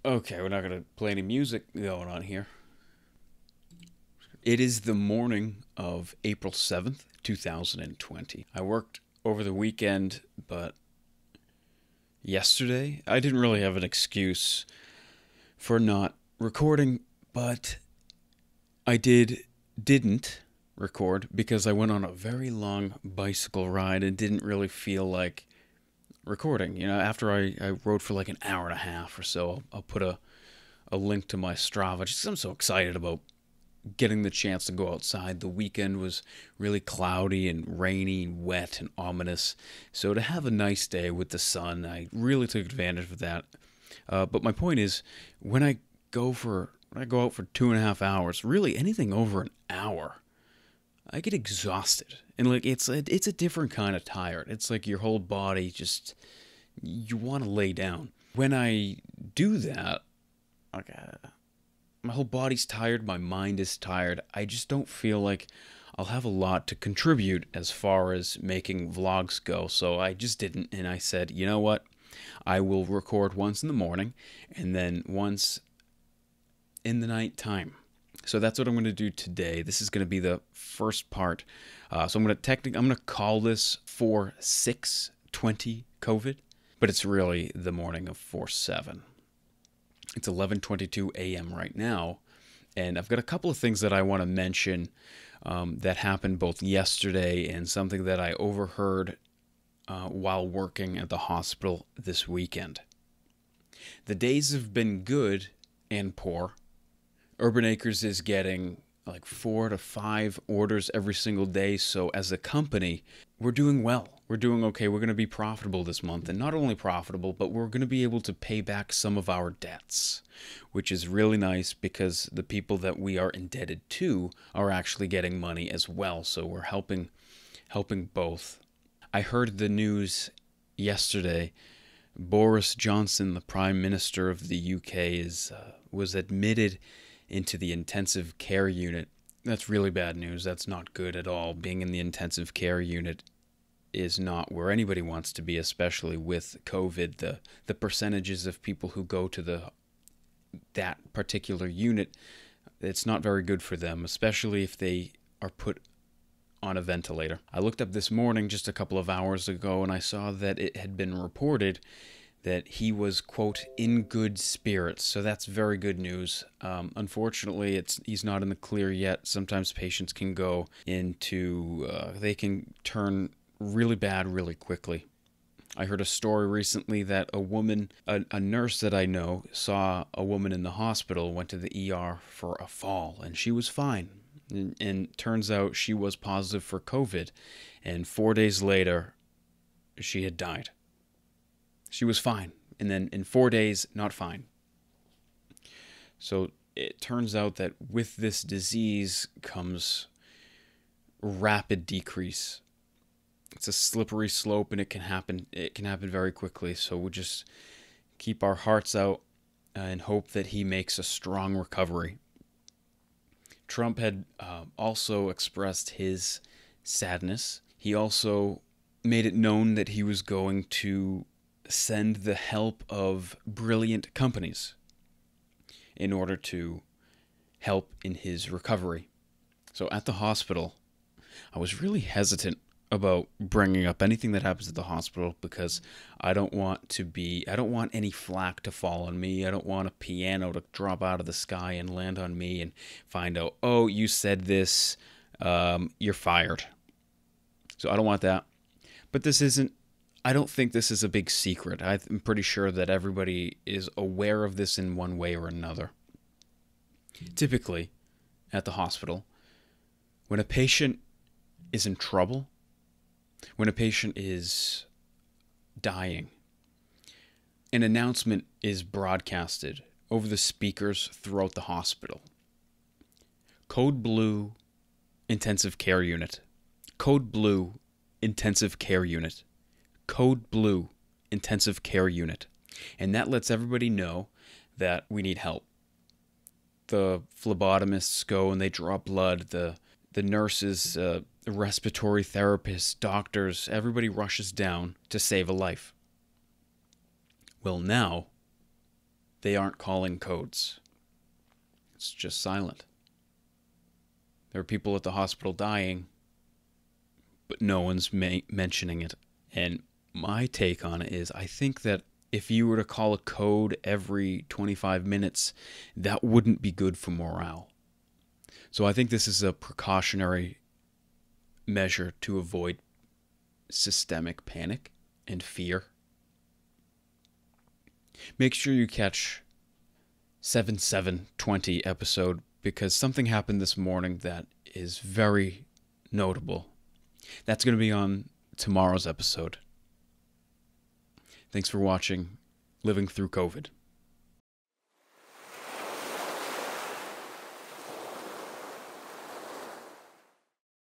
Okay, we're not going to play any music going on here. It is the morning of April 7th, 2020. I worked over the weekend, but yesterday I didn't really have an excuse for not recording, but I didn't record because I went on a very long bicycle ride and didn't really feel like recording. After I rode for like an hour and a half or so, I'll put a link to my Strava. Just 'cause I'm so excited about getting the chance to go outside. The weekend was really cloudy and rainy and wet and ominous. So to have a nice day with the sun, I really took advantage of that. But my point is, when I when I go out for 2.5 hours, really anything over an hour, I get exhausted. And like it's a different kind of tired. It's like your whole body just you want to lay down. When I do that, like my whole body's tired, my mind is tired. I just don't feel like I'll have a lot to contribute as far as making vlogs go. So I just didn't, and I said, you know what? I will record once in the morning and then once in the night time. So that's what I'm going to do today. This is going to be the first part. So I'm going to call this 4/6/20 COVID, but it's really the morning of 4/7. It's 11:22 a.m. right now, and I've got a couple of things that I want to mention that happened both yesterday and something that I overheard while working at the hospital this weekend. The days have been good and poor. Urban Acres is getting like 4 to 5 orders every single day. So as a company, we're doing well. We're doing okay. We're going to be profitable this month. And not only profitable, but we're going to be able to pay back some of our debts, which is really nice because the people that we are indebted to are actually getting money as well. So we're helping both. I heard the news yesterday. Boris Johnson, the Prime Minister of the UK, was admitted into the intensive care unit. That's really bad news. That's not good at all. Being in the intensive care unit is not where anybody wants to be, especially with COVID. The percentages of people who go to that particular unit, it's not very good for them, especially if they are put on a ventilator. I looked up this morning just a couple of hours ago and I saw that it had been reported that he was, quote, in good spirits. So that's very good news. Unfortunately, he's not in the clear yet. Sometimes patients can go into, they can turn really bad really quickly. I heard a story recently that a nurse that I know, saw a woman in the hospital, went to the ER for a fall, and she was fine. And turns out she was positive for COVID, and 4 days later, she had died. She was fine, and then in 4 days, not fine. So it turns out that with this disease comes rapid decrease. It's a slippery slope, and it can happen very quickly. So we'll just keep our hearts out and hope that he makes a strong recovery. Trump had also expressed his sadness. He also made it known that he was going to send the help of brilliant companies in order to help in his recovery. So at the hospital, I was really hesitant about bringing up anything that happens at the hospital because I don't want any flack to fall on me. I don't want a piano to drop out of the sky and land on me and find out, oh, you said this, you're fired. So I don't want that. But I don't think this is a big secret. I'm pretty sure that everybody is aware of this in one way or another. Typically, at the hospital, when a patient is in trouble, when a patient is dying, an announcement is broadcasted over the speakers throughout the hospital. Code Blue, intensive care unit. Code Blue, intensive care unit. Code Blue, intensive care unit. And that lets everybody know that we need help. The phlebotomists go and they draw blood. The nurses, respiratory therapists, doctors, everybody rushes down to save a life. Well, now, They aren't calling codes. It's just silent. There are people at the hospital dying, but no one's mentioning it. And my take on it is, I think that if you were to call a code every 25 minutes, that wouldn't be good for morale. So I think this is a precautionary measure to avoid systemic panic and fear. Make sure you catch 7/7/20 episode, because something happened this morning that is very notable. That's going to be on tomorrow's episode. Thanks for watching Living Through COVID.